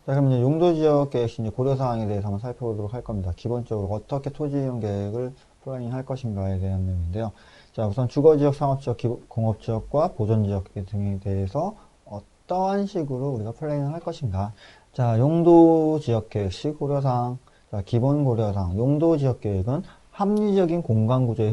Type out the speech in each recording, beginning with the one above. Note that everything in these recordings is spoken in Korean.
자, 그럼 이제 용도지역 계획 시 이제 고려사항에 대해서 한번 살펴보도록 할 겁니다. 기본적으로 어떻게 토지이용 계획을 플래닝 할 것인가에 대한 내용인데요. 자, 우선 주거지역, 상업지역, 공업지역과 보존지역 등에 대해서 어떠한 식으로 우리가 플래닝을 할 것인가. 자, 용도지역 계획 시 고려사항. 자, 기본 고려사항. 용도지역 계획은 합리적인 공간구조의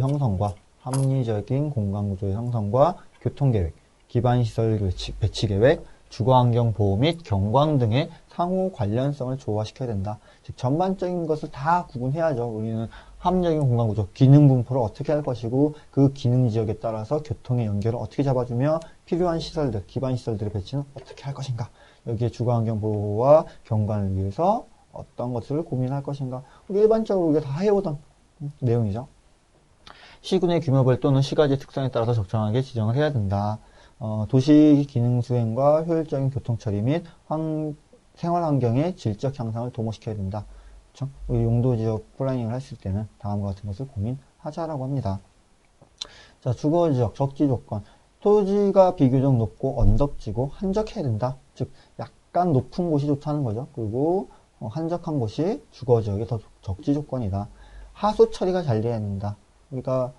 형성과 교통계획, 기반시설 배치 계획, 주거환경 보호 및 경관 등의 상호 관련성을 조화시켜야 된다. 즉 전반적인 것을 다 구분해야죠. 우리는 합리적인 공간구조, 기능 분포를 어떻게 할 것이고 그 기능 지역에 따라서 교통의 연결을 어떻게 잡아주며 필요한 시설들, 기반시설들의 배치는 어떻게 할 것인가. 여기에 주거환경 보호와 경관을 위해서 어떤 것들을 고민할 것인가. 우리 일반적으로 우리가 다 해오던 내용이죠. 시군의 규모별 또는 시가지의 특성에 따라서 적정하게 지정을 해야 된다. 도시 기능 수행과 효율적인 교통 처리 및 생활 환경의 질적 향상을 도모시켜야 된다. 그렇죠? 우리 용도지역 플래닝을 했을 때는 다음과 같은 것을 고민하자라고 합니다. 자, 주거지역 적지 조건. 토지가 비교적 높고 언덕지고 한적해야 된다. 즉 약간 높은 곳이 좋다는 거죠. 그리고 한적한 곳이 주거지역의 더 적지 조건이다. 하수 처리가 잘 돼야 된다. 그러니까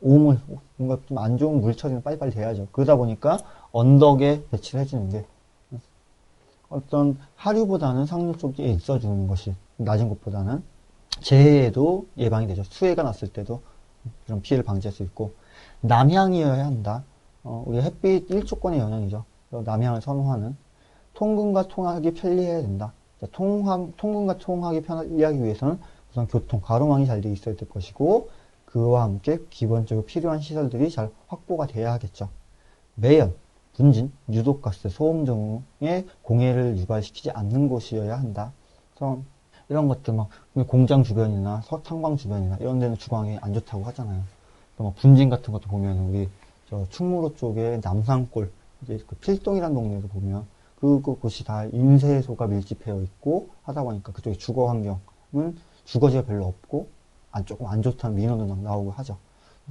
오물, 뭔가 좀 안 좋은 물 처리는 빨리빨리 돼야죠. 그러다 보니까 언덕에 배치를 해주는 게 어떤 하류보다는 상류 쪽에 있어주는 것이 낮은 곳보다는 재해에도 예방이 되죠. 수해가 났을 때도 그런 피해를 방지할 수 있고 남향이어야 한다. 우리 햇빛 일조권의 영향이죠. 남향을 선호하는 통근과 통학이 편리해야 된다. 자, 통근과 통학이 편리하기 위해서는 우선 교통, 가로망이 잘 돼 있어야 될 것이고 그와 함께 기본적으로 필요한 시설들이 잘 확보가 돼야 하겠죠. 매연, 분진, 유독가스, 소음 등의 공해를 유발시키지 않는 곳이어야 한다. 그래서 이런 것들 막 공장 주변이나 탄광 주변이나 이런 데는 주광이 안 좋다고 하잖아요. 또 분진 같은 것도 보면 우리 저 충무로 쪽에 남산골 이제 그 필동이라는 동네에서 보면 그곳이 다 인쇄소가 밀집되어 있고 하다 보니까 그쪽에 주거 환경은 주거지가 별로 없고 조금 안 좋다는 민원도 나오고 하죠.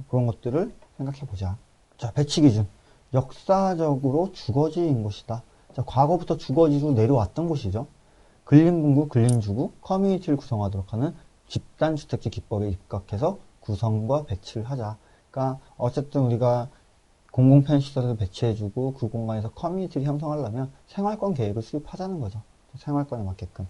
그런 것들을 생각해 보자. 자, 배치 기준. 역사적으로 주거지인 곳이다. 자, 과거부터 주거지로 내려왔던 곳이죠. 근린분구, 근린주구, 커뮤니티를 구성하도록 하는 집단주택지 기법에 입각해서 구성과 배치를 하자. 그러니까 어쨌든 우리가 공공편시설을 배치해주고 그 공간에서 커뮤니티를 형성하려면 생활권 계획을 수립하자는 거죠. 생활권에 맞게끔.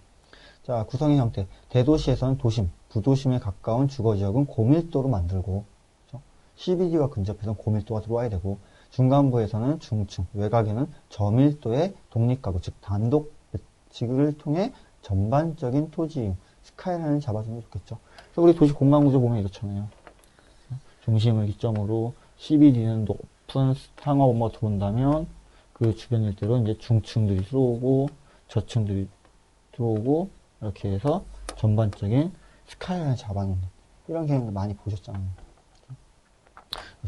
자, 구성의 형태. 대도시에서는 도심, 부도심에 가까운 주거지역은 고밀도로 만들고, 그렇죠? CBD와 근접해서 고밀도가 들어와야 되고, 중간부에서는 중층, 외곽에는 저밀도의 독립가구, 즉 단독 배치를 통해 전반적인 토지, 스카이라인을 잡아주면 좋겠죠. 그래서 우리 도시 공간구조 보면 이렇잖아요. 중심을 기점으로 CBD는 높은 상업업무가 들어온다면 그 주변 일대로 이제 중층들이 들어오고 저층들이 들어오고 이렇게 해서 전반적인 스카이라인을 잡아놓는 이런 개념을 많이 보셨잖아요.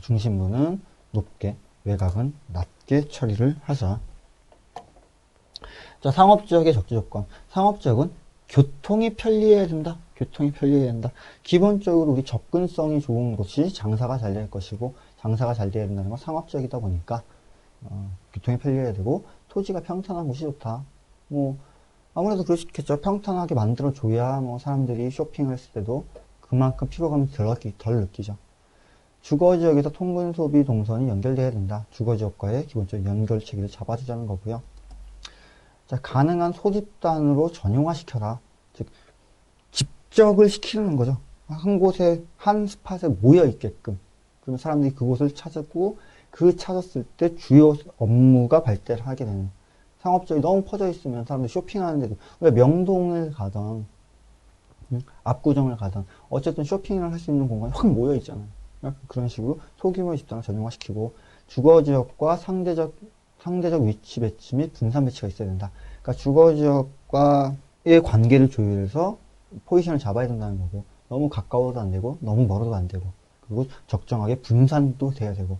중심부는 높게, 외곽은 낮게 처리를 하자. 자, 상업지역의 적지조건. 상업지역은 교통이 편리해야 된다. 교통이 편리해야 된다. 기본적으로 우리 접근성이 좋은 곳이 장사가 잘 될 것이고 장사가 잘 돼야 된다는 건 상업지역이다 보니까 교통이 편리해야 되고 토지가 평탄한 곳이 좋다. 뭐 아무래도 그렇겠죠. 평탄하게 만들어줘야 사람들이 쇼핑을 했을 때도 그만큼 피로감이 덜 느끼죠. 주거지역에서 통근 소비 동선이 연결돼야 된다. 주거지역과의 기본적인 연결체계를 잡아주자는 거고요. 자, 가능한 소집단으로 전용화시켜라. 즉, 집적을 시키는 거죠. 한 곳에, 한 스팟에 모여 있게끔. 그러면 사람들이 그곳을 찾고, 찾았을 때 주요 업무가 발달을 하게 되는. 상업적이 너무 퍼져 있으면 사람들이 쇼핑하는데도, 우리가 명동을 가던, 압구정을 가던, 어쨌든 쇼핑을 할 수 있는 공간이 확 모여 있잖아요. 그런 식으로 소규모 집단을 전용화시키고, 주거지역과 상대적 위치 배치 및 분산 배치가 있어야 된다. 그러니까 주거지역과의 관계를 조율해서 포지션을 잡아야 된다는 거고, 너무 가까워도 안 되고, 너무 멀어도 안 되고, 그리고 적정하게 분산도 돼야 되고,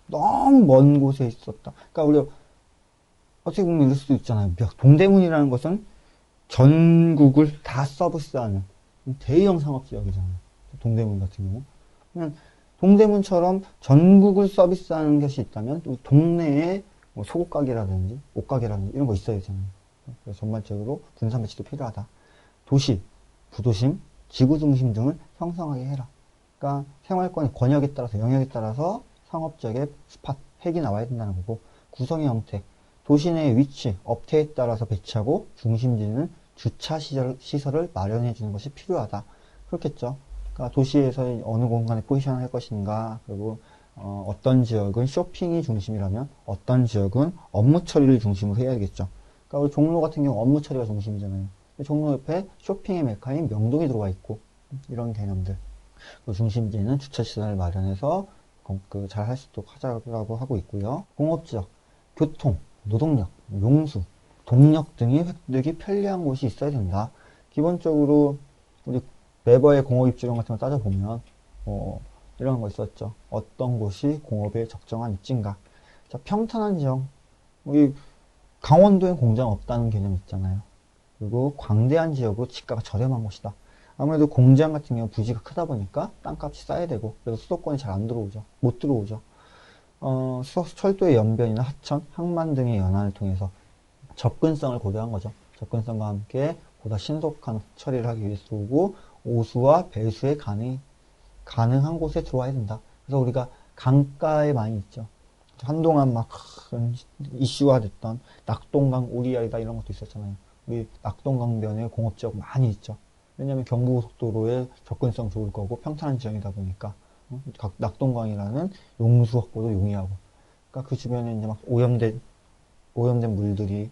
너무 먼 곳에 있었다. 그러니까 우리가 어떻게 보면 이럴 수도 있잖아요. 동대문이라는 것은 전국을 다 서비스하는 대형 상업지역이잖아요. 동대문 같은 경우. 그냥 동대문처럼 전국을 서비스하는 것이 있다면 또 동네에 소옷가게라든지 옷가게라든지 이런 거 있어야 되잖아요. 그래서 전반적으로 분산 배치도 필요하다. 도시, 부도심, 지구 중심 등을 형성하게 해라. 그러니까 생활권의 권역에 따라서, 영역에 따라서 상업적의 스팟, 핵이 나와야 된다는 거고, 구성의 형태, 도시 내의 위치, 업태에 따라서 배치하고 중심지는 주차 시설을 마련해 주는 것이 필요하다. 그렇겠죠. 그러니까 도시에서 어느 공간에 포지션을 할 것인가, 그리고 어떤 지역은 쇼핑이 중심이라면 어떤 지역은 업무 처리를 중심으로 해야겠죠. 그러니까 우리 종로 같은 경우 업무 처리가 중심이잖아요. 종로 옆에 쇼핑의 메카인 명동이 들어와 있고 이런 개념들. 그 중심지는 주차시설을 마련해서 잘 할 수 있도록 하자고 하고 있고요. 공업지역, 교통, 노동력, 용수, 동력 등이 획득이 편리한 곳이 있어야 된다. 기본적으로 우리 매버의 공업 입지론 같은 거 따져보면 이런 거 있었죠. 어떤 곳이 공업에 적정한 입지인가. 자, 평탄한 지역. 우리 강원도엔 공장 없다는 개념 있잖아요. 그리고 광대한 지역으로 지가가 저렴한 곳이다. 아무래도 공장 같은 경우 부지가 크다 보니까 땅값이 싸야 되고, 그래서 수도권이 잘 안 들어오죠. 못 들어오죠. 철도의 연변이나 하천, 항만 등의 연안을 통해서 접근성을 고려한 거죠. 접근성과 함께 보다 신속한 처리를 하기 위해서 오고, 오수와 배수에 가능한 곳에 들어와야 된다. 그래서 우리가 강가에 많이 있죠. 한동안 막 이슈가 됐던 낙동강 오리알이다 이런 것도 있었잖아요. 우리 낙동강변에 공업지역 많이 있죠. 왜냐면 경부고속도로에 접근성 좋을 거고 평탄한 지형이다 보니까 낙동강이라는 용수 확보도 용이하고, 그러니까 그 주변에 이제 막 오염된 물들이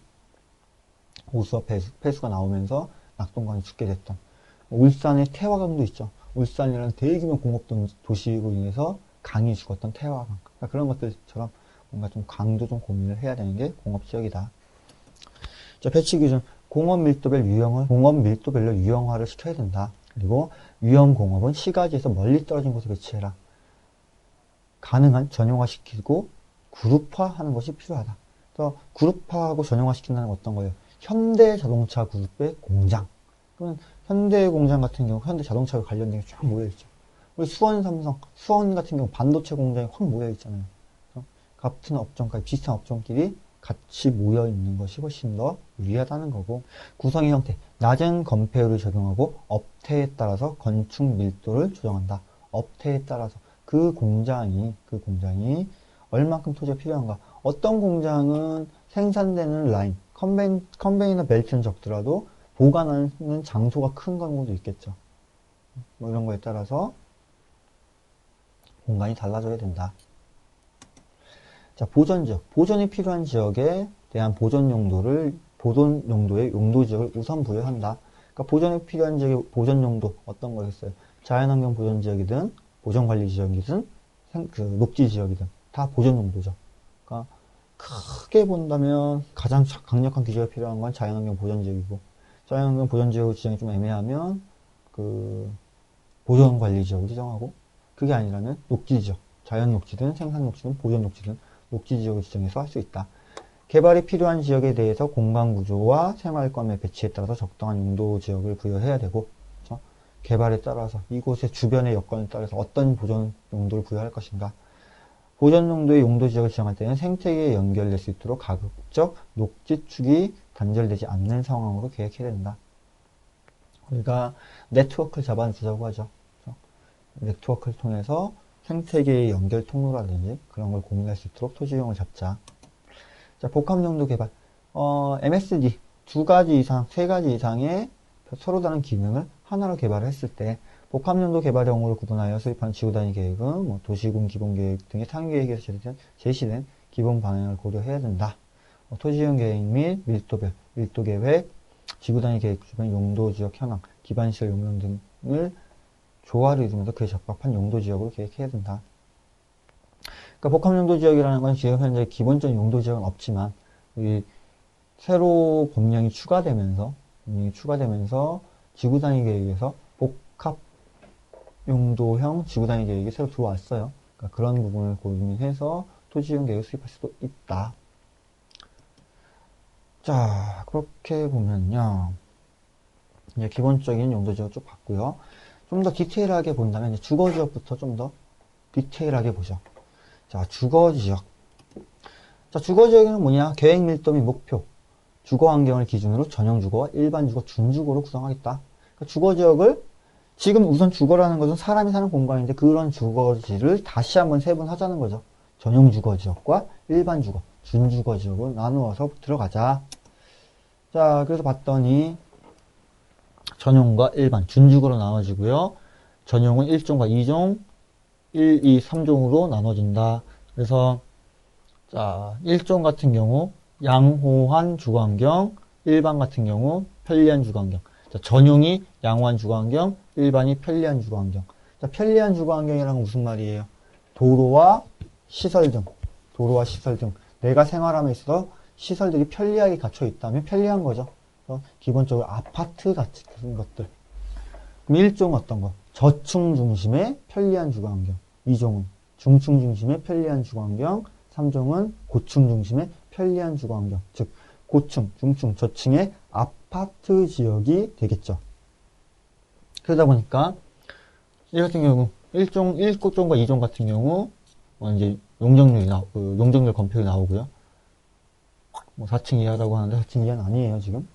오수와 폐수가 나오면서 낙동강이 죽게 됐던, 울산의 태화강도 있죠. 울산이라는 대규모 공업 도시로 인해서 강이 죽었던 태화강. 그러니까 그런 것들처럼 뭔가 좀 강도 좀 고민을 해야 되는 게 공업지역이다. 자, 배치 기준. 공업 밀도별로 유형화를 시켜야 된다. 그리고 유형 공업은 시가지에서 멀리 떨어진 곳에 배치해라. 가능한 전용화시키고 그룹화하는 것이 필요하다. 그래서 그룹화하고 전용화시킨다는 건 어떤 거예요? 현대자동차 그룹의 공장. 그러면 현대공장 같은 경우 현대자동차와 관련된 게 쫙 모여있죠. 우리 수원 같은 경우 반도체 공장이 확 모여있잖아요. 같은 업종까지 비슷한 업종끼리 같이 모여있는 것이 훨씬 더 유리하다는 거고, 구성의 형태, 낮은 건폐율을 적용하고 업태에 따라서 건축 밀도를 조정한다. 업태에 따라서 그 공장이 얼만큼 토지가 필요한가. 어떤 공장은 생산되는 라인, 컨베이너 벨트는 적더라도 보관하는 장소가 큰 경우도 있겠죠. 뭐 이런 거에 따라서 공간이 달라져야 된다. 자, 보존지역. 보존이 필요한 지역에 대한 보존 용도의 용도 지역을 우선 부여한다. 그러니까 보존이 필요한 지역의 보존 용도 어떤 거겠어요? 자연환경 보존 지역이든 보존관리 지역이든 녹지 지역이든 다 보존 용도죠. 그러니까 크게 본다면 가장 강력한 규제가 필요한 건 자연환경 보존 지역이고, 자연환경 보존 지역 지정이 좀 애매하면 보존관리 지역을 지정하고, 그게 아니라면 녹지 지역, 자연 녹지든 생산 녹지든 보존 녹지든 녹지 지역을 지정해서 할 수 있다. 개발이 필요한 지역에 대해서 공간 구조와 생활권의 배치에 따라서 적당한 용도 지역을 부여해야 되고, 그렇죠? 개발에 따라서 이곳의 주변의 여건에 따라서 어떤 보존 용도를 부여할 것인가. 보존 용도의 용도 지역을 지정할 때는 생태계에 연결될 수 있도록 가급적 녹지축이 단절되지 않는 상황으로 계획해야 된다. 우리가 네트워크를 잡아주자고 하죠. 그렇죠? 네트워크를 통해서 생태계의 연결 통로라든지 그런 걸 고민할 수 있도록 토지 이용을 잡자. 자, 복합용도 개발. MSD 2가지 이상, 3가지 이상의 서로 다른 기능을 하나로 개발을 했을 때 복합용도 개발 경우를 구분하여 수립한 지구단위 계획은 도시군 기본계획 등의 상위계획에서 제시된 기본 방향을 고려해야 된다. 토지이용 계획 및 밀도계획, 지구단위 계획 주변 용도지역 현황, 기반시설 용량 등을 조화를 이루면서 그에 적합한 용도지역으로 계획해야 된다. 그러니까 복합용도지역이라는 건 지금 현재 기본적인 용도지역은 없지만 새로 법령이 추가되면서 지구단위 계획에서 복합용도형 지구단위 계획이 새로 들어왔어요. 그러니까 그런 부분을 고민해서 토지이용 계획을 수립할 수도 있다. 자, 그렇게 보면요. 이제 기본적인 용도지역 쭉 봤고요. 좀 더 디테일하게 본다면 주거지역부터 좀 더 디테일하게 보죠. 자, 주거지역. 자, 주거지역은 뭐냐? 계획 밀도 및 목표. 주거 환경을 기준으로 전용 주거와 일반 주거, 준주거로 구성하겠다. 그러니까 주거 지역을 지금 우선 주거라는 것은 사람이 사는 공간인데 그런 주거지를 다시 한번 세분하자는 거죠. 전용 주거 지역과 일반 주거, 준주거 지역으로 나누어서 들어가자. 자, 그래서 봤더니 전용과 일반, 준주거로 나눠지고요. 전용은 1종과 2종, 1, 2, 3종으로 나눠진다. 그래서 자, 1종 같은 경우 양호한 주거환경, 일반 같은 경우 편리한 주거환경. 자, 전용이 양호한 주거환경, 일반이 편리한 주거환경. 자, 편리한 주거환경이라는 건 무슨 말이에요? 도로와 시설 등, 도로와 시설 등 내가 생활함에 있어서 시설들이 편리하게 갖춰 있다면 편리한 거죠. 기본적으로 아파트 같은 것들. 그럼 1종은 어떤 거? 저층 중심의 편리한 주거환경. 2종은 중층 중심의 편리한 주거환경. 3종은 고층 중심의 편리한 주거환경. 즉 고층, 중층, 저층의 아파트 지역이 되겠죠. 그러다 보니까 이 같은 경우 1종과 2종 같은 경우 이제 용적률 건폐율이 나오고요. 뭐 4층 이하라고 하는데 4층 이하는 아니에요, 지금.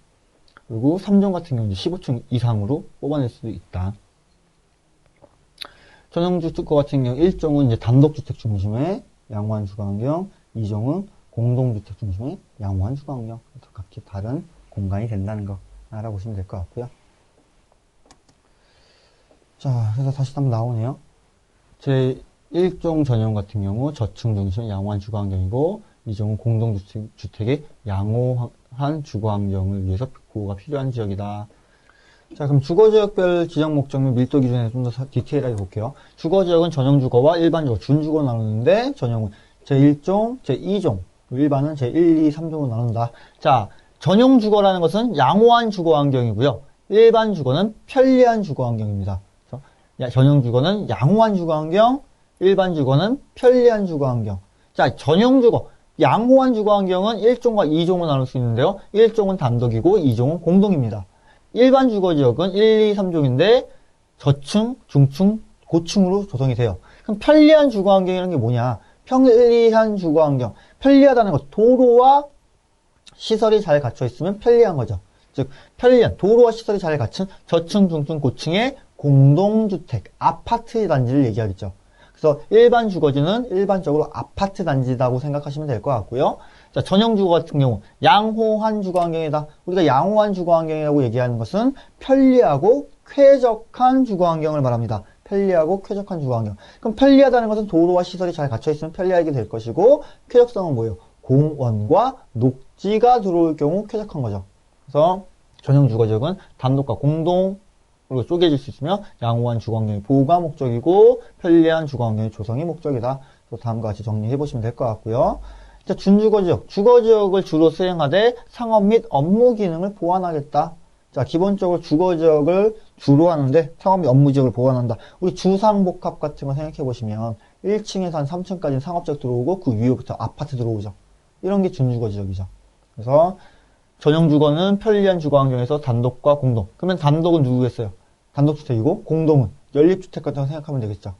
그리고 3종 같은 경우는 15층 이상으로 뽑아낼 수도 있다. 전용주택과 같은 경우 1종은 이제 단독주택 중심의 양호한 주거환경, 2종은 공동주택 중심의 양호한 주거환경. 각기 다른 공간이 된다는 거 알아보시면 될 것 같고요. 자, 그래서 다시 한번 나오네요. 제 1종 전용 같은 경우 저층 중심의 양호한 주거환경이고 2종은 공동주택의 양호한 주거환경을 위해서 보호가 필요한 지역이다. 자, 그럼 주거지역별 지정 목적물 밀도 기준에서 좀 더 디테일하게 볼게요. 주거지역은 전용주거와 일반주거, 준주거로 나누는데 전용은 제1종, 제2종, 일반은 제1, 2, 3종으로 나눈다. 자, 전용주거라는 것은 양호한 주거환경이고요. 일반주거는 편리한 주거환경입니다. 전용주거는 양호한 주거환경, 일반주거는 편리한 주거환경. 자, 전용주거, 양호한 주거환경은 1종과 2종으로 나눌 수 있는데요. 1종은 단독이고 2종은 공동입니다. 일반 주거지역은 1, 2, 3종인데 저층, 중층, 고층으로 조성이 돼요. 그럼 편리한 주거환경이라는 게 뭐냐? 편리한 주거환경. 편리하다는 것, 도로와 시설이 잘 갖춰 있으면 편리한 거죠. 즉 편리한 도로와 시설이 잘 갖춘 저층, 중층, 고층의 공동주택, 아파트 단지를 얘기하겠죠. 그래서 일반 주거지는 일반적으로 아파트 단지라고 생각하시면 될 것 같고요. 자, 전용 주거 같은 경우 양호한 주거 환경이다. 우리가 양호한 주거 환경이라고 얘기하는 것은 편리하고 쾌적한 주거 환경을 말합니다. 편리하고 쾌적한 주거 환경. 그럼 편리하다는 것은 도로와 시설이 잘 갖춰 있으면 편리하게 될 것이고 쾌적성은 뭐예요? 공원과 녹지가 들어올 경우 쾌적한 거죠. 그래서 전용 주거 지역은 단독과 공동 으로 쪼개질 수 있으며 양호한 주거환경의 보호가 목적이고 편리한 주거환경의 조성이 목적이다. 다음과 같이 정리해 보시면 될 것 같고요. 자, 준주거지역, 주거지역을 주로 수행하되 상업 및 업무 기능을 보완하겠다. 자, 기본적으로 주거지역을 주로 하는데 상업 및 업무 지역을 보완한다. 우리 주상복합 같은 거 생각해 보시면 1층에서 한 3층까지는 상업지역 들어오고 그 위에부터 아파트 들어오죠. 이런 게 준주거지역이죠. 그래서 전용주거는 편리한 주거환경에서 단독과 공동. 그러면 단독은 누구겠어요? 단독주택이고 공동은 연립주택 같은 거 생각하면 되겠죠.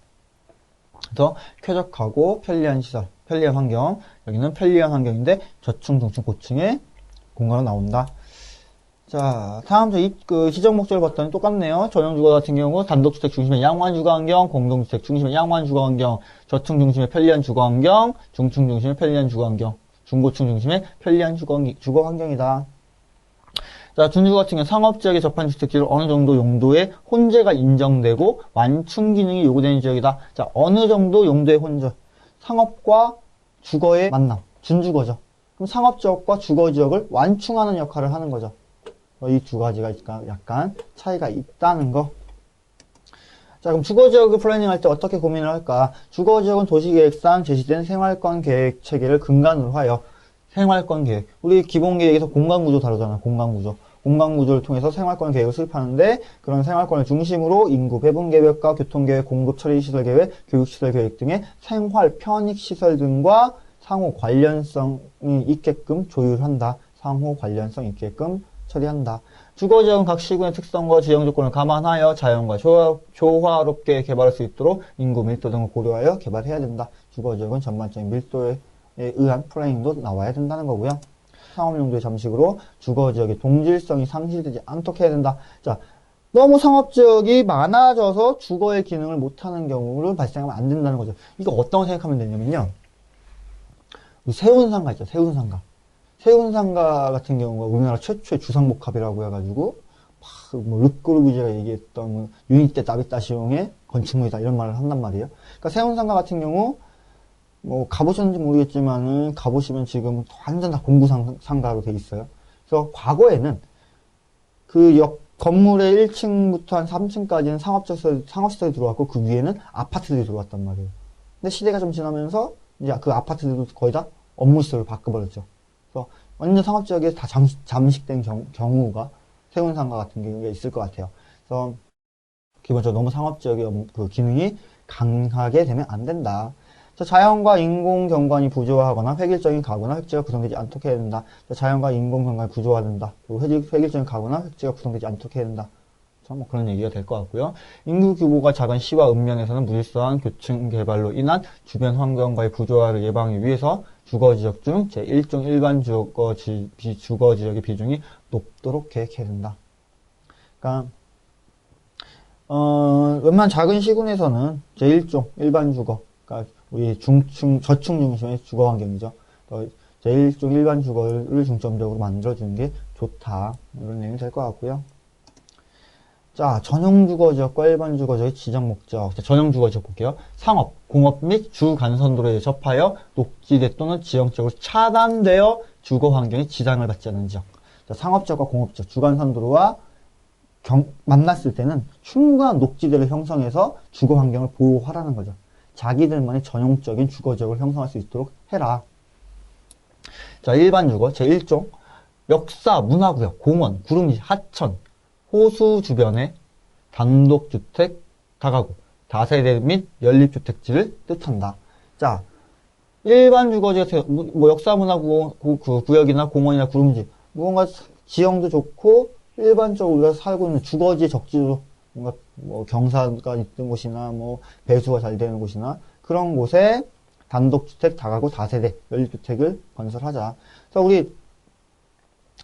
그래서 쾌적하고 편리한 시설, 편리한 환경. 여기는 편리한 환경인데 저층, 중층, 고층의 공간으로 나온다. 자, 다음 그 지정 목적을 봤더니 똑같네요. 전용주거 같은 경우 단독주택 중심의 양호한 주거환경, 공동주택 중심의 양호한 주거환경, 저층 중심의 편리한 주거환경, 중층 중심의 편리한 주거환경, 중고층 중심의 편리한 주거환경이다. 자, 준주거 같은 경우 상업지역에 접한 주택지를 어느 정도 용도의 혼재가 인정되고 완충 기능이 요구되는 지역이다. 자, 어느 정도 용도의 혼재. 상업과 주거의 만남. 준주거죠. 그럼 상업지역과 주거지역을 완충하는 역할을 하는 거죠. 이 두 가지가 약간 차이가 있다는 거. 자, 그럼 주거지역을 플래닝할 때 어떻게 고민을 할까? 주거지역은 도시계획상 제시된 생활권 계획 체계를 근간으로 하여 생활권 계획. 우리 기본계획에서 공간구조 다루잖아요. 공간구조. 공간구조를 통해서 생활권 계획을 수립하는데 그런 생활권을 중심으로 인구 배분 계획과 교통계획, 공급 처리 시설 계획, 교육시설 계획 등의 생활 편익 시설 등과 상호 관련성이 있게끔 조율한다. 상호 관련성 있게끔 처리한다. 주거지역은 각 시군의 특성과 지형 조건을 감안하여 자연과 조화롭게 개발할 수 있도록 인구 밀도 등을 고려하여 개발해야 된다. 주거지역은 전반적인 밀도에 의한 플래닝도 나와야 된다는 거고요. 상업용도의 잠식으로 주거지역의 동질성이 상실되지 않도록 해야 된다. 자, 너무 상업지역이 많아져서 주거의 기능을 못하는 경우를 발생하면 안 된다는 거죠. 이거 어떤 거 생각하면 되냐면요. 세운상가 있죠, 세운상가. 세운상가 같은 경우가 우리나라 최초의 주상복합이라고 해가지고, 뭐, 르꼬르비제가 얘기했던, 뭐, 유니떼 나비따시용의 건축물이다, 이런 말을 한단 말이에요. 그러니까 세운상가 같은 경우, 뭐, 가보셨는지 모르겠지만은, 가보시면 지금 완전 다 공구상가로 돼 있어요. 그래서 과거에는 건물의 1층부터 한 3층까지는 상업시설이 들어왔고, 그 위에는 아파트들이 들어왔단 말이에요. 근데 시대가 좀 지나면서, 이제 그 아파트들도 거의 다 업무시설로 바꿔버렸죠. 그래서 완전 상업지역에 다 잠식된 경우가 세운상가 같은 경우가 있을 것 같아요. 그래서 기본적으로 너무 상업지역의 그 기능이 강하게 되면 안 된다. 자연과 인공 경관이 부조화하거나 획일적인 가구나 획지가 구성되지 않도록 해야 된다. 자연과 인공 경관이 부조화된다. 그리고 획일적인 가구나 획지가 구성되지 않도록 해야 된다. 뭐 그런 얘기가 될 것 같고요. 인구 규모가 작은 시와 읍면에서는 무질서한 교층 개발로 인한 주변 환경과의 부조화를 예방하기 위해서 주거지역 중 제1종 일반 주거지역의 비중이 높도록 계획해야 된다. 그러니까 웬만한 작은 시군에서는 제1종 일반 주거, 그러니까 우리 저층 중심의 주거 환경이죠. 제1종 일반 주거를 중점적으로 만들어주는 게 좋다. 이런 내용이 될 것 같고요. 자, 전용 주거지역과 일반 주거지역의 지정 목적. 자, 전용 주거지역 볼게요. 상업, 공업 및 주 간선도로에 접하여 녹지대 또는 지형적으로 차단되어 주거 환경에 지장을 받지 않는 지역. 자, 상업지역과 공업지역, 주 간선도로와 만났을 때는 충분한 녹지대를 형성해서 주거 환경을 보호하라는 거죠. 자기들만의 전용적인 주거지역을 형성할 수 있도록 해라. 자, 일반 주거, 제1종. 역사, 문화구역, 공원, 구름지, 하천, 호수 주변의 단독주택, 다가구, 다세대 및 연립주택지를 뜻한다. 자, 일반 주거지역, 뭐 역사문화구역이나 공원이나 구름지, 무언가 지형도 좋고 일반적으로 우리가 살고 있는 주거지 적지로 뭔가 뭐 경사가 있는 곳이나 뭐 배수가 잘 되는 곳이나 그런 곳에 단독주택, 다가구, 다세대, 연립주택을 건설하자. 그래서 우리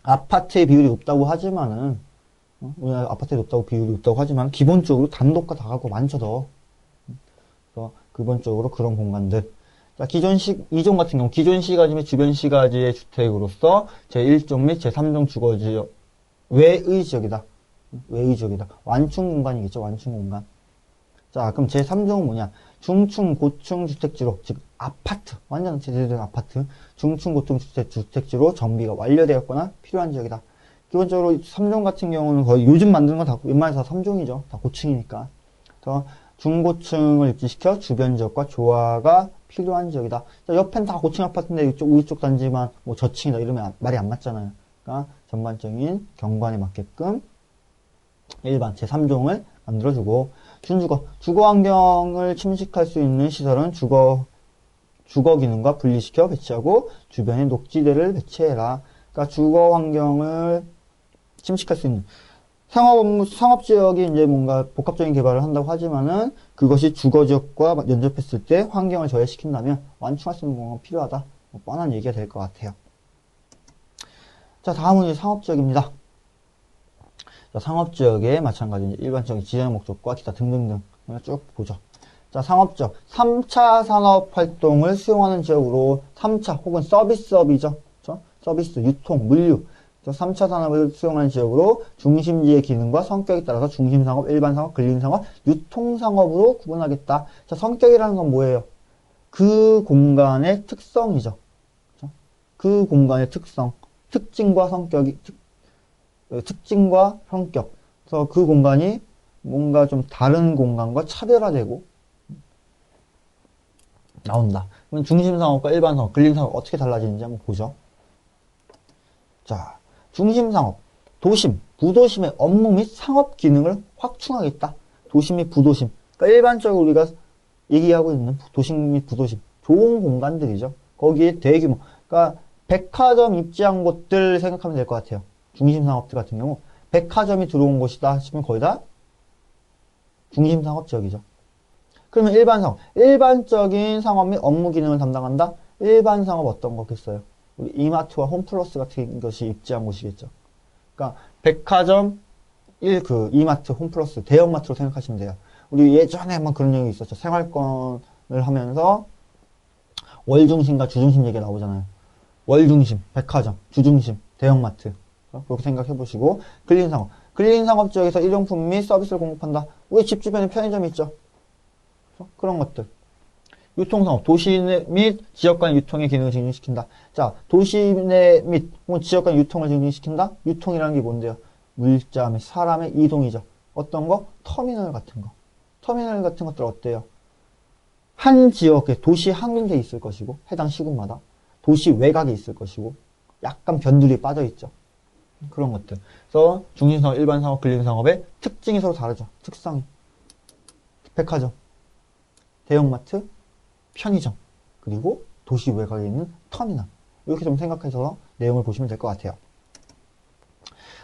아파트의 비율이 높다고 하지만은 우리나라 아파트에 높다고 비율이 높다고 하지만 기본적으로 단독과 다가구 많죠 더. 그래서 기본적으로 그런 공간들. 자, 기존 2종 같은 경우 기존 시가지 및 주변 시가지의 주택으로서 제1종 및 제3종 주거지역 외의 지역이다. 외의 지역이다. 완충 공간이겠죠. 완충 공간. 자, 그럼 제3종은 뭐냐? 중층, 고층 주택지로, 즉 아파트, 완전 제대로 된 아파트, 중층, 고층 주택지로 정비가 완료되었거나 필요한 지역이다. 기본적으로 3종 같은 경우는 거의 요즘 만드는 건 다 웬만해서 3종이죠. 다 고층이니까. 그래서 중고층을 입지시켜 주변 지역과 조화가 필요한 지역이다. 자, 옆엔 다 고층 아파트인데 우리 쪽 단지만 뭐 저층이다 이러면 말이 안 맞잖아요. 그러니까 전반적인 경관에 맞게끔 일반 제3종을 만들어주고 준주거, 주거 환경을 침식할 수 있는 시설은 주거 기능과 분리시켜 배치하고 주변에 녹지대를 배치해라. 그러니까 주거 환경을 침식할 수 있는 상업지역이 이제 뭔가 복합적인 개발을 한다고 하지만은 그것이 주거지역과 연접했을 때 환경을 저해시킨다면 완충할 수 있는 공간가 필요하다. 뭐 뻔한 얘기가 될 것 같아요. 자, 다음은 이제 상업지역입니다. 자, 상업지역에 마찬가지 일반적인 지정 목적과 기타 등등등 쭉 보죠. 자, 상업지역 3차 산업활동을 수용하는 지역으로 3차 혹은 서비스업이죠. 그렇죠? 서비스, 유통, 물류 3차 산업을 수용하는 지역으로 중심지의 기능과 성격에 따라서 중심상업, 일반상업, 근린상업, 유통상업으로 구분하겠다. 자, 성격이라는 건 뭐예요? 그 공간의 특성이죠. 그렇죠? 그 공간의 특성, 특징과 성격. 그래서 그 공간이 뭔가 좀 다른 공간과 차별화되고 나온다. 그럼 중심상업과 일반상업, 근린상업 어떻게 달라지는지 한번 보죠. 자, 중심상업, 도심, 부도심의 업무 및 상업 기능을 확충하겠다. 도심 및 부도심. 그러니까 일반적으로 우리가 얘기하고 있는 도심 및 부도심. 좋은 공간들이죠. 거기에 대규모. 그러니까 백화점 입지한 곳들 생각하면 될 것 같아요. 중심상업들 같은 경우. 백화점이 들어온 곳이다 싶으면 거의 다 중심상업 지역이죠. 그러면 일반상업. 일반적인 상업 및 업무 기능을 담당한다. 일반상업 어떤 거겠어요? 우리 이마트와 홈플러스 같은 것이 입지한 곳이겠죠. 그러니까 백화점, 이마트, 홈플러스, 대형마트로 생각하시면 돼요. 우리 예전에 한번 그런 얘기 있었죠. 생활권을 하면서 월중심과 주중심 얘기가 나오잖아요. 월중심, 백화점, 주중심, 대형마트. 그렇게 생각해 보시고, 근린상업. 근린상업 지역에서 일용품 및 서비스를 공급한다. 우리 집 주변에 편의점이 있죠. 그런 것들. 유통상업, 도시 내 및 지역 간 유통의 기능을 증진시킨다. 자, 도시 내 및 지역 간 유통을 증진시킨다? 유통이라는 게 뭔데요? 물자 및 사람의 이동이죠. 어떤 거? 터미널 같은 거. 터미널 같은 것들 어때요? 한 지역에 도시 한 군데 있을 것이고, 해당 시군마다 도시 외곽에 있을 것이고, 약간 변두리에 빠져 있죠. 그런 것들. 그래서 중심상업, 일반상업, 근린상업의 특징이 서로 다르죠. 특성이. 백화점, 대형마트, 편의점, 그리고 도시 외곽에 있는 터미널. 이렇게 좀 생각해서 내용을 보시면 될 것 같아요.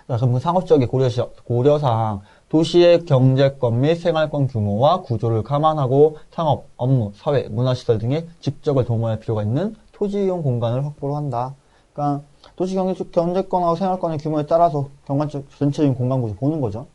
자, 그럼 상업적인 고려사항, 도시의 경제권 및 생활권 규모와 구조를 감안하고 상업, 업무, 사회, 문화시설 등의 집적을 도모할 필요가 있는 토지 이용 공간을 확보를 한다. 그러니까 도시 경제권하고 생활권의 규모에 따라서 전체적인 공간 구조 보는 거죠.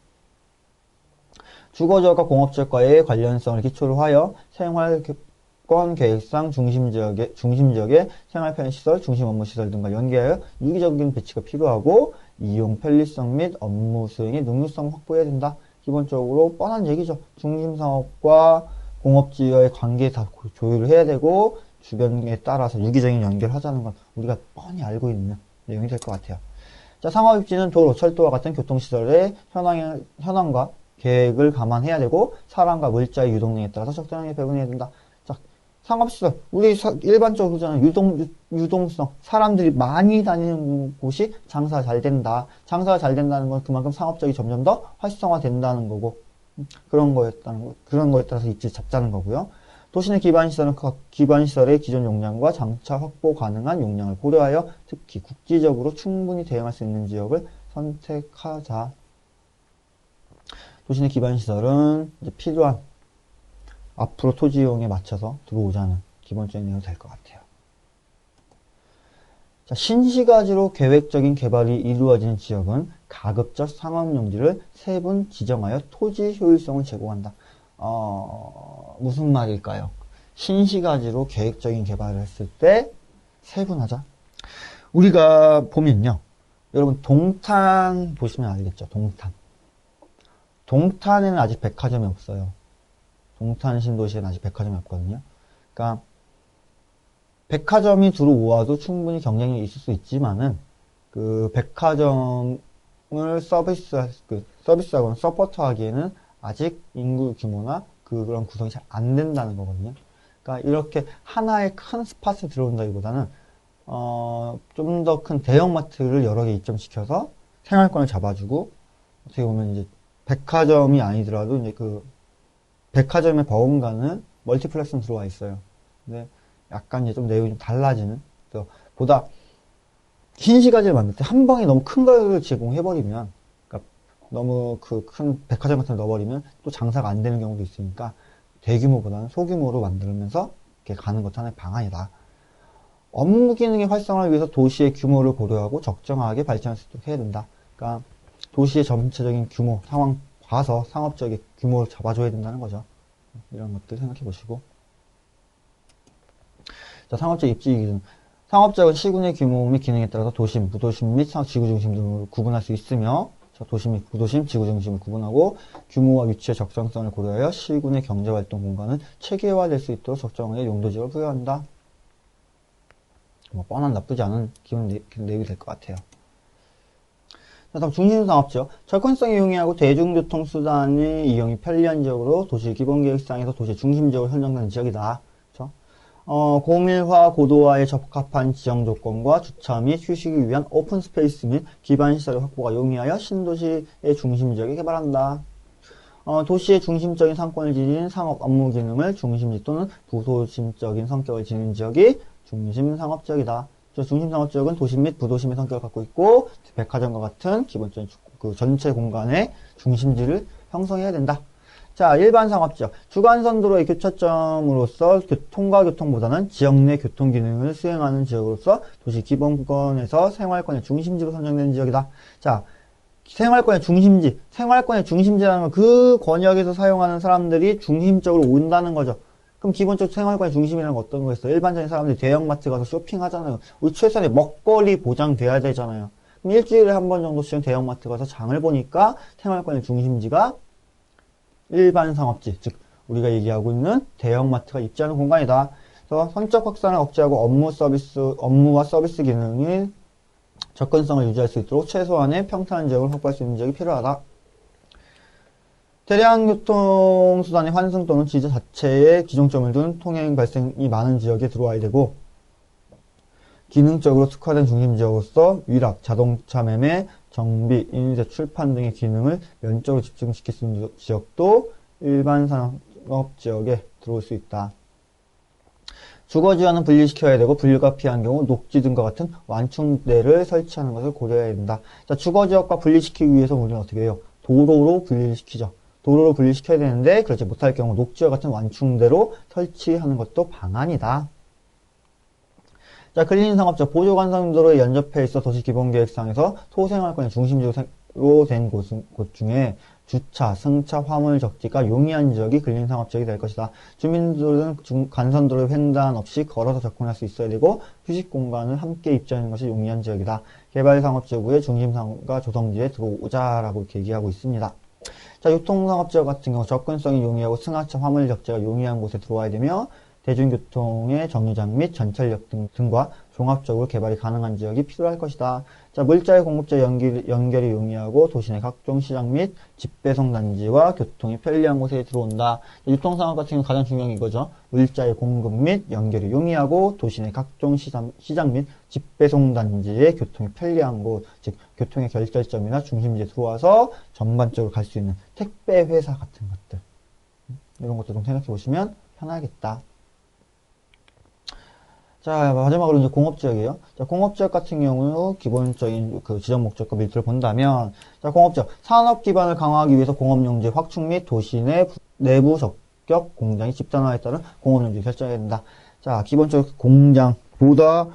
주거지역과 공업지역과의 관련성을 기초로 하여 생활권 계획상 중심지역의 생활 편의시설, 중심 업무시설 등과 연계하여 유기적인 배치가 필요하고 이용 편리성 및 업무 수행의 능률성을 확보해야 된다. 기본적으로 뻔한 얘기죠. 중심사업과 공업지역의 관계 다 조율을 해야 되고 주변에 따라서 유기적인 연결을 하자는 건 우리가 뻔히 알고 있는 내용이 될 것 같아요. 자, 상업입지는 도로, 철도와 같은 교통시설의 현황과 계획을 감안해야 되고 사람과 물자의 유동량에 따라서 적절하게 배분해야 된다. 자, 상업시설, 우리 일반적으로 그러잖아요. 유동성, 사람들이 많이 다니는 곳이 장사가 잘 된다. 장사가 잘 된다는 건 그만큼 상업적이 점점 더 활성화된다는 거고 그런 거에 따라서 입지를 잡자는 거고요. 도시 내 기반시설은 기반시설의 기존 용량과 장차 확보 가능한 용량을 고려하여 특히 국지적으로 충분히 대응할 수 있는 지역을 선택하자. 도시 내 기반시설은 이제 필요한 앞으로 토지 이용에 맞춰서 들어오자는 기본적인 내용이 될 것 같아요. 자, 신시가지로 계획적인 개발이 이루어지는 지역은 가급적 상업용지를 세분 지정하여 토지 효율성을 제공한다. 무슨 말일까요? 신시가지로 계획적인 개발을 했을 때 세분하자. 우리가 보면요. 여러분 동탄 보시면 알겠죠? 동탄에는 아직 백화점이 없어요. 동탄 신도시에는 아직 백화점이 없거든요. 그러니까 백화점이 들어오아도 충분히 경쟁력이 있을 수 있지만은 그 백화점을 서비스하거나 서포트하기에는 아직 인구 규모나 그런 구성이 잘 안 된다는 거거든요. 그러니까 이렇게 하나의 큰 스팟에 들어온다기보다는 좀 더 큰 대형마트를 여러 개 입점시켜서 생활권을 잡아주고 어떻게 보면 이제 백화점이 아니더라도 이제 그 백화점의 버금가는 멀티플렉스는 들어와 있어요. 근데 약간 이제 좀 내용이 좀 달라지는 보다 신시가지를 만들 때 한 방에 너무 큰 걸 제공해버리면 너무 그 큰 백화점 같은 거 넣어버리면 또 장사가 안 되는 경우도 있으니까 대규모보다는 소규모로 만들면서 이렇게 가는 것도 하나의 방안이다. 업무 기능의 활성화를 위해서 도시의 규모를 고려하고 적정하게 발전할 수 있도록 해야 된다. 그러니까 도시의 전체적인 규모, 상황 봐서 상업적인 규모를 잡아줘야 된다는 거죠. 이런 것들 생각해 보시고. 자, 상업적 입지 기준. 상업적은 시군의 규모 및 기능에 따라서 도심, 무도심 및 지구 중심 등으로 구분할 수 있으며 도심 및 부도심, 지구 중심을 구분하고 규모와 위치의 적정성을 고려하여 시군의 경제활동 공간은 체계화될 수 있도록 적정하게 용도지역을 부여한다. 뭐 뻔한 나쁘지 않은 기본 내용이 될 것 같아요. 자, 다음 중심상업지역. 접근성이 용이하고 대중교통수단의 이용이 편리한 지역으로 도시 기본계획상에서 도시 중심지역으로 선정되는 지역이다. 그렇죠? 고밀화, 고도화에 적합한 지정 조건과 주차 및 휴식을 위한 오픈 스페이스 및 기반 시설의 확보가 용이하여 신도시의 중심지역에 개발한다. 도시의 중심적인 상권을 지닌 상업 업무 기능을 중심지 또는 부도심적인 성격을 지닌 지역이 중심상업지역이다. 중심상업지역은 도심 및 부도심의 성격을 갖고 있고 백화점과 같은 기본적인 그 전체 공간의 중심지를 형성해야 된다. 자, 일반 상업지역. 주간선 도로의 교차점으로서 통과 교통보다는 지역 내 교통 기능을 수행하는 지역으로서 도시 기본권에서 생활권의 중심지로 선정되는 지역이다. 자, 생활권의 중심지. 생활권의 중심지라는 건 그 권역에서 사용하는 사람들이 중심적으로 온다는 거죠. 그럼 기본적으로 생활권의 중심이라는 건 어떤 거겠어요? 일반적인 사람들이 대형마트 가서 쇼핑하잖아요. 우리 최소한의 먹거리 보장돼야 되잖아요. 그럼 일주일에 한 번 정도씩은 대형마트 가서 장을 보니까 생활권의 중심지가 일반 상업지, 즉 우리가 얘기하고 있는 대형마트가 입지하는 공간이다. 그래서 선적 확산을 억제하고 업무와 서비스 기능이 접근성을 유지할 수 있도록 최소한의 평탄한 지역을 확보할 수 있는 지역이 필요하다. 대량 교통수단의 환승 또는 지자 자체에 기종점을 둔 통행 발생이 많은 지역에 들어와야 되고, 기능적으로 특화된 중심지역으로서 위락, 자동차 매매, 정비, 인쇄, 출판 등의 기능을 면적으로 집중시킬 수 있는 지역도 일반 상업지역에 들어올 수 있다. 주거지와는 분리시켜야 되고 분리가 필요한 경우 녹지 등과 같은 완충대를 설치하는 것을 고려해야 된다. 자, 주거지역과 분리시키기 위해서 우리는 어떻게 해요? 도로로 분리시키죠. 도로로 분리시켜야 되는데 그렇지 못할 경우 녹지와 같은 완충대로 설치하는 것도 방안이다. 자, 근린상업지역 보조관성도로에 연접해 있어 도시기본계획상에서 소생활권의 중심지로 된 곳 중에 주차, 승차, 화물 적지가 용이한 지역이 근린상업지역이 될 것이다. 주민들은 간선도로 횡단 없이 걸어서 접근할 수 있어야 되고 휴식 공간을 함께 입지하는 것이 용이한 지역이다. 개발상업지구의 중심상가 조성지에 들어오자라고 이렇게 얘기하고 있습니다. 자, 유통상업지역 같은 경우 접근성이 용이하고 승하차, 화물 적재가 용이한 곳에 들어와야 되며 대중교통의 정류장 및 전철역 등과 종합적으로 개발이 가능한 지역이 필요할 것이다. 자, 물자의 공급자 연결이 용이하고 도시 내 각종 시장 및 집배송단지와 교통이 편리한 곳에 들어온다. 유통상업 같은 경우 가장 중요한 게 이거죠. 물자의 공급 및 연결이 용이하고 도시 내 각종 시장 및 집배송단지의 교통이 편리한 곳, 즉 교통의 결절점이나 중심지에 들어와서 전반적으로 갈 수 있는 택배 회사 같은 것들, 이런 것도 좀 생각해 보시면 편하겠다. 자, 마지막으로 이제 공업지역이에요. 자, 공업지역 같은 경우 기본적인 그 지정 목적과 밀도를 본다면, 자, 공업지역 산업 기반을 강화하기 위해서 공업용지 확충 및 도시 내 내부 적격 공장이 집단화에 따른 공업용지 설정해야 된다. 자, 기본적으로 공장보다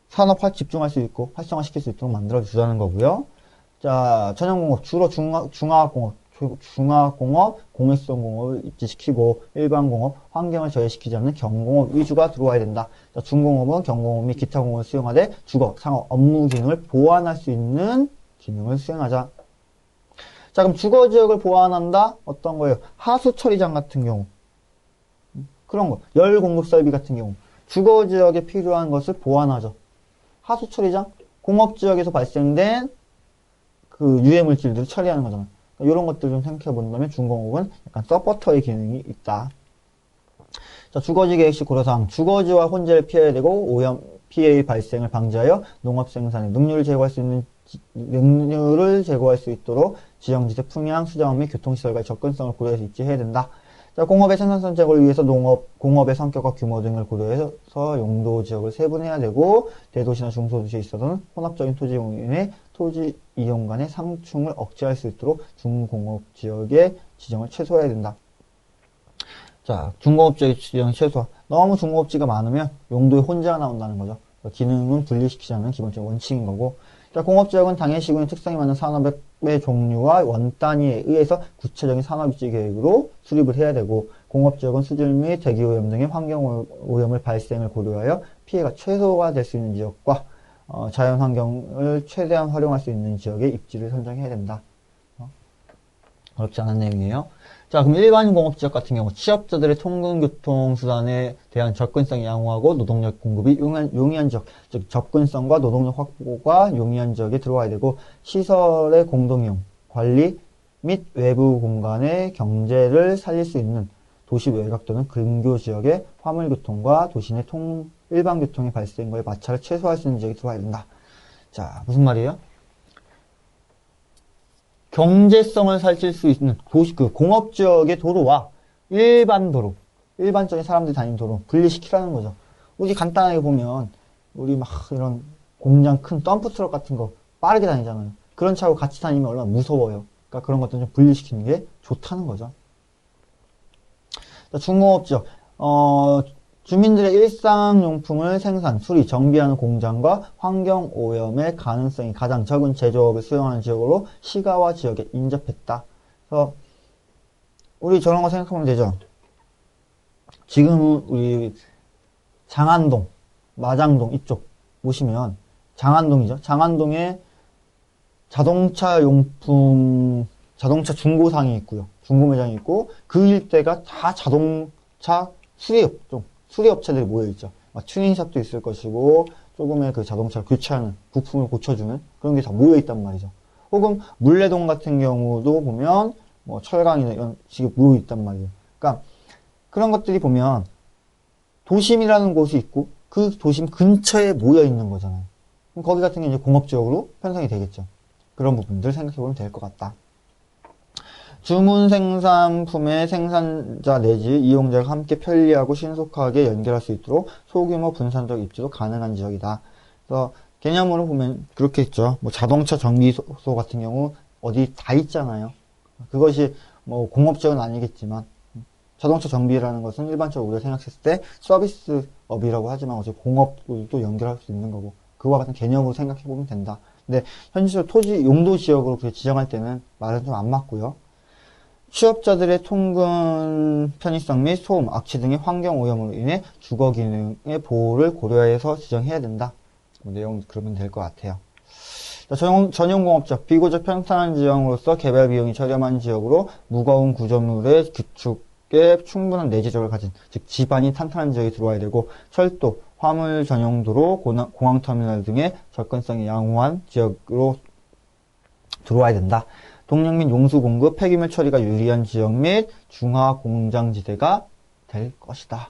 산업 집중할 수 있고 활성화시킬 수 있도록 만들어 주자는 거고요. 자, 전형공업 주로 중화학공업, 공익성 공업을 입지시키고 일반 공업, 환경을 저해시키지 않는 경공업 위주가 들어와야 된다. 자, 중공업은 경공업 및 기타 공업을 수행하되 주거, 상업, 업무 기능을 보완할 수 있는 기능을 수행하자. 자, 그럼 주거지역을 보완한다? 어떤 거예요? 하수 처리장 같은 경우. 그런 거. 열 공급 설비 같은 경우. 주거지역에 필요한 것을 보완하죠. 하수 처리장? 공업지역에서 발생된 그 유해물질들을 처리하는 거잖아요. 이런 것들 좀 생각해 본다면 중공업은 약간 서포터의 기능이 있다. 자, 주거지 계획 시 고려사항. 주거지와 혼재를 피해야 되고 오염 피해의 발생을 방지하여 농업 생산의 능률을 제고할 수 있도록 지형지대 풍향, 수자원 및 교통시설과의 접근성을 고려해서 입지해야 된다. 자, 공업의 생산성 제고를 위해서 공업의 성격과 규모 등을 고려해서 용도 지역을 세분해야 되고 대도시나 중소도시에 있어서는 혼합적인 토지 이용 간의 상충을 억제할 수 있도록 중공업 지역의 지정을 최소화해야 된다. 자, 중공업 지역의 지정 최소화. 너무 중공업지가 많으면 용도에 혼재가 나온다는 거죠. 기능은 분리시키지 않는 기본적인 원칙인 거고. 자, 공업지역은 당해 시군의 특성에 맞는 산업의 종류와 원단위에 의해서 구체적인 산업입지 계획으로 수립을 해야 되고, 공업지역은 수질 및 대기오염 등의 환경오염을 발생을 고려하여 피해가 최소화 될 수 있는 지역과 자연환경을 최대한 활용할 수 있는 지역에 입지를 선정해야 된다. 어렵지 않은 내용이에요. 자, 그럼 일반 공업지역 같은 경우 취업자들의 통근교통수단에 대한 접근성이 양호하고 노동력 공급이 용이한 지역, 즉 접근성과 노동력 확보가 용이한 지역에 들어와야 되고 시설의 공동이용, 관리 및 외부 공간의 경제를 살릴 수 있는 도시 외곽 또는 근교 지역의 화물교통과 도시 내 일반 교통의 발생과의 마찰을 최소화할 수 있는 지역에 들어와야 된다. 자, 무슨 말이에요? 경제성을 살릴 수 있는 공업지역의 도로와 일반 도로, 일반적인 사람들이 다니는 도로 분리시키라는 거죠. 우리 간단하게 보면 우리 막 이런 공장 큰 덤프트럭 같은 거 빠르게 다니잖아요. 그런 차하고 같이 다니면 얼마나 무서워요. 그러니까 그런 것들 좀 분리시키는 게 좋다는 거죠. 중공업지역, 주민들의 일상용품을 생산, 수리, 정비하는 공장과 환경오염의 가능성이 가장 적은 제조업을 수용하는 지역으로 시가와 지역에 인접했다. 그래서 우리 저런 거 생각하면 되죠. 지금 우리 장안동, 마장동 이쪽 보시면 장안동이죠. 장안동에 자동차 용품, 자동차 중고상이 있고요. 중고매장이 있고 그 일대가 다 자동차 수리업체들이 모여있죠. 튜닝샵도 있을 것이고 조금의 그 자동차를 교체하는 부품을 고쳐주는 그런 게 다 모여있단 말이죠. 혹은 물레동 같은 경우도 보면 뭐 철강이나 이런 식이 모여있단 말이에요. 그러니까 그런 것들이 보면 도심이라는 곳이 있고 그 도심 근처에 모여있는 거잖아요. 그럼 거기 같은 게 이제 공업지역으로 편성이 되겠죠. 그런 부분들 생각해보면 될 것 같다. 주문 생산품의 생산자 내지 이용자가 함께 편리하고 신속하게 연결할 수 있도록 소규모 분산적 입지도 가능한 지역이다. 그래서 개념으로 보면 그렇겠죠. 뭐 자동차 정비소 같은 경우 어디 다 있잖아요. 그것이 뭐 공업지역은 아니겠지만 자동차 정비라는 것은 일반적으로 우리가 생각했을 때 서비스업이라고 하지만 어차피 공업도 연결할 수 있는 거고 그와 같은 개념으로 생각해보면 된다. 근데 현실적으로 토지 용도 지역으로 지정할 때는 말은 좀 안 맞고요. 취업자들의 통근 편의성 및 소음, 악취 등의 환경 오염으로 인해 주거 기능의 보호를 고려해서 지정해야 된다. 뭐 내용 그러면 될 것 같아요. 전용공업지역, 비교적 평탄한 지형으로서 개발 비용이 저렴한 지역으로 무거운 구조물의 규축에 충분한 내재적을 가진, 즉 지반이 탄탄한 지역이 들어와야 되고 철도, 화물 전용도로, 공항터미널 등의 접근성이 양호한 지역으로 들어와야 된다. 동력 및 용수 공급, 폐기물 처리가 유리한 지역 및 중화 공장지대가 될 것이다.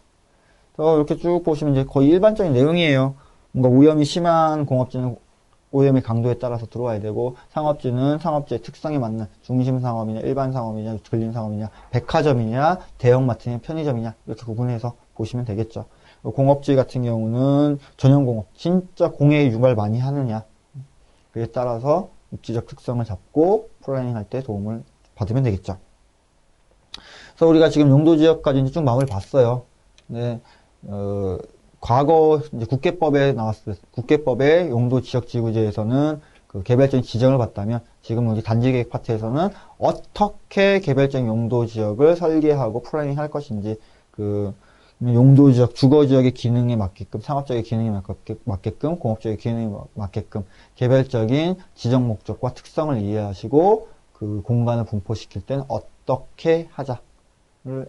이렇게 쭉 보시면 이제 거의 일반적인 내용이에요. 뭔가 오염이 심한 공업지는 오염의 강도에 따라서 들어와야 되고, 상업지는 상업지의 특성에 맞는 중심 상업이냐, 일반 상업이냐, 근린 상업이냐, 백화점이냐, 대형마트냐, 편의점이냐 이렇게 구분해서 보시면 되겠죠. 공업지 같은 경우는 전용공업, 진짜 공해에 유발 많이 하느냐 그에 따라서 입지적 특성을 잡고 플래닝 할 때 도움을 받으면 되겠죠. 그래서 우리가 지금 용도지역까지 이제 쭉 마무리 봤어요. 네, 과거 이제 국계법에 나왔을 때, 국계법의 용도지역지구제에서는 그 개별적인 지정을 받다면 지금 우리 단지계획 파트에서는 어떻게 개별적인 용도지역을 설계하고 플래닝 할 것인지 그 용도지역, 주거지역의 기능에 맞게끔, 상업적인 기능에 맞게끔, 공업적인 기능에 맞게끔 개별적인 지정 목적과 특성을 이해하시고 그 공간을 분포시킬 때는 어떻게 하자를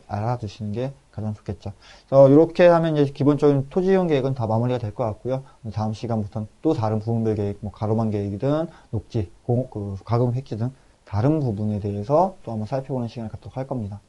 알아두시는 게 가장 좋겠죠. 그래서 이렇게 하면 이제 기본적인 토지 이용 계획은 다 마무리가 될 것 같고요. 다음 시간부터는 또 다른 부분별 계획, 뭐 가로만 계획이든 녹지, 가금 획지 등 다른 부분에 대해서 또 한번 살펴보는 시간을 갖도록 할 겁니다.